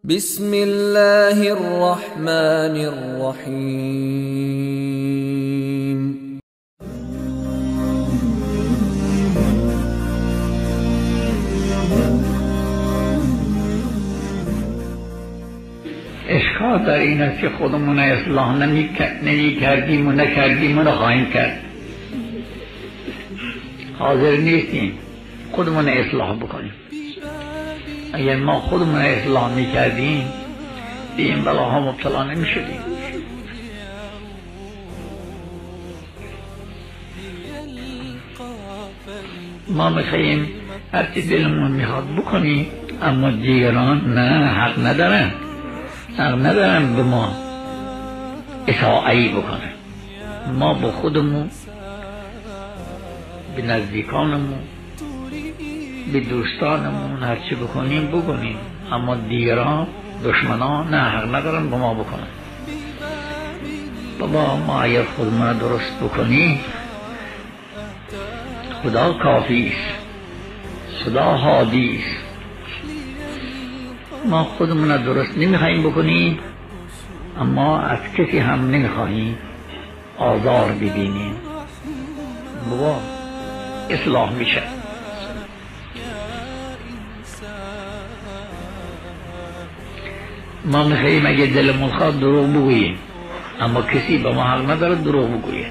بسم الله الرحمن الرحیم. اشکال در این است که خودمون اصلاح نمی کردیم و نکردیم و نخواهیم کرد. حاضر نیستیم خودمون اصلاح بکنیم. اگر ما خودمون اصلاح می کردیم به این بلاها مبتلا نمی شدیم. ما میخواییم هرچی دلمون میخواد بکنیم، اما دیگران نه، حق ندارن به ما اطاعتی بکنن. ما با خودمون، به نزدیکانمون، به دوستانمون هرچی بکنیم، اما دیگران، دشمنان نه، حق ندارن به ما بکنن. بابا ما اگر خودمون درست بکنیم خدا کافی است، خدا هادی است. ما خودمون درست نمیخواهیم بکنیم، اما از کسی هم نمیخواهیم آزار ببینیم. بابا اصلاح میشه. ما میخواهیم اگه دلمون خواهد دروغ بگوییم، اما کسی به ما حق نداره دروغ بگوید.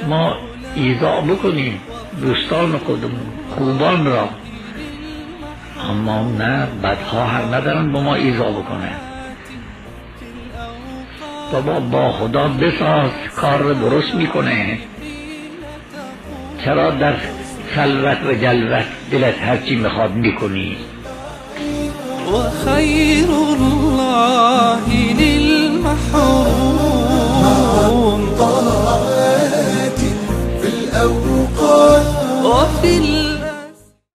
ما ایذا بکنیم دوستان خودمون، خوبان را، اما نه، بدها حق ندارن به ما ایذا بکنه. بابا با خدا بساز، کار را درست میکنه. چرا در خلوت و جلوت دلت هرچی میخواد میکنی؟ و خیر الله للمحروم